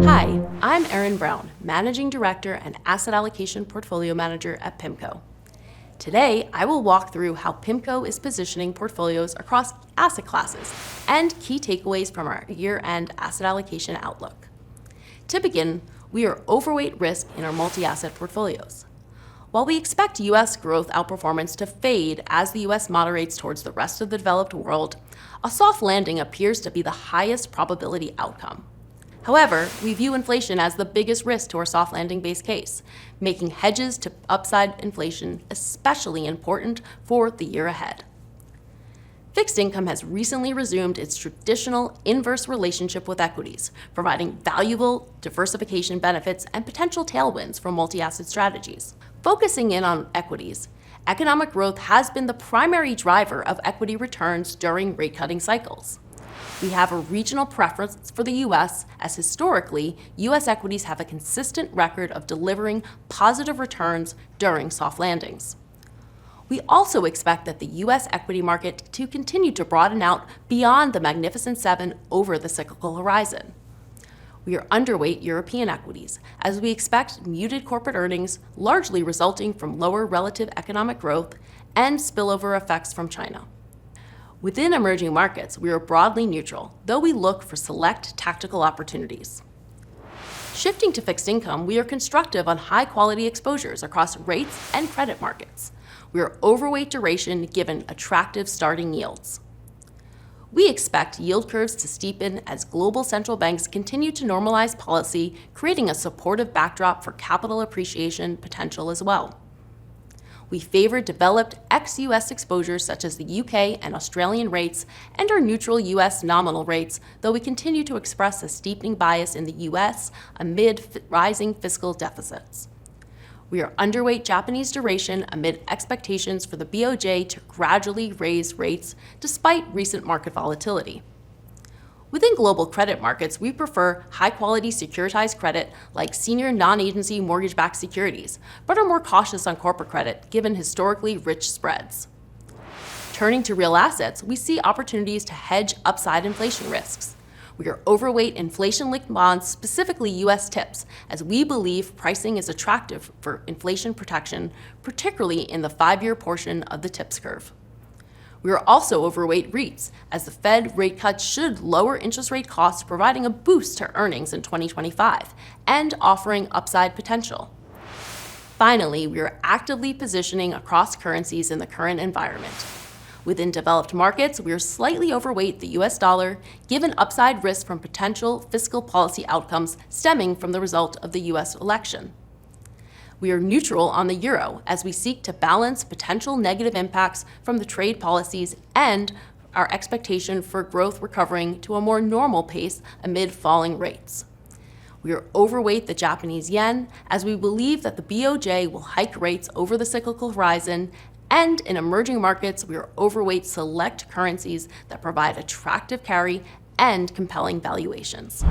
Hi, I'm Erin Brown, Managing Director and Asset Allocation Portfolio Manager at PIMCO. Today, I will walk through how PIMCO is positioning portfolios across asset classes and key takeaways from our year-end asset allocation outlook. To begin, we are overweight risk in our multi-asset portfolios. While we expect U.S. growth outperformance to fade as the U.S. moderates towards the rest of the developed world, a soft landing appears to be the highest probability outcome. However, we view inflation as the biggest risk to our soft landing base case, making hedges to upside inflation especially important for the year ahead. Fixed income has recently resumed its traditional inverse relationship with equities, providing valuable diversification benefits and potential tailwinds for multi-asset strategies. Focusing in on equities, economic growth has been the primary driver of equity returns during rate-cutting cycles. We have a regional preference for the U.S., as historically, U.S. equities have a consistent record of delivering positive returns during soft landings. We also expect that the U.S. equity market to continue to broaden out beyond the Magnificent Seven over the cyclical horizon. We are underweight European equities, as we expect muted corporate earnings, largely resulting from lower relative economic growth and spillover effects from China. Within emerging markets, we are broadly neutral, though we look for select tactical opportunities. Shifting to fixed income, we are constructive on high-quality exposures across rates and credit markets. We are overweight duration given attractive starting yields. We expect yield curves to steepen as global central banks continue to normalize policy, creating a supportive backdrop for capital appreciation potential as well. We favor developed ex-US exposures such as the UK and Australian rates and our neutral US nominal rates, though we continue to express a steepening bias in the US amid rising fiscal deficits. We are underweight Japanese duration amid expectations for the BOJ to gradually raise rates despite recent market volatility. Within global credit markets, we prefer high-quality securitized credit like senior non-agency mortgage-backed securities, but are more cautious on corporate credit given historically rich spreads. Turning to real assets, we see opportunities to hedge upside inflation risks. We are overweight inflation-linked bonds, specifically U.S. TIPS, as we believe pricing is attractive for inflation protection, particularly in the 5-year portion of the TIPS curve. We are also overweight REITs, as the Fed rate cuts should lower interest rate costs, providing a boost to earnings in 2025 and offering upside potential. Finally, we are actively positioning across currencies in the current environment. Within developed markets, we are slightly overweight the US dollar, given upside risk from potential fiscal policy outcomes stemming from the result of the US election. We are neutral on the euro as we seek to balance potential negative impacts from the trade policies and our expectation for growth recovering to a more normal pace amid falling rates. We are overweight the Japanese yen as we believe that the BOJ will hike rates over the cyclical horizon, and in emerging markets, we are overweight select currencies that provide attractive carry and compelling valuations.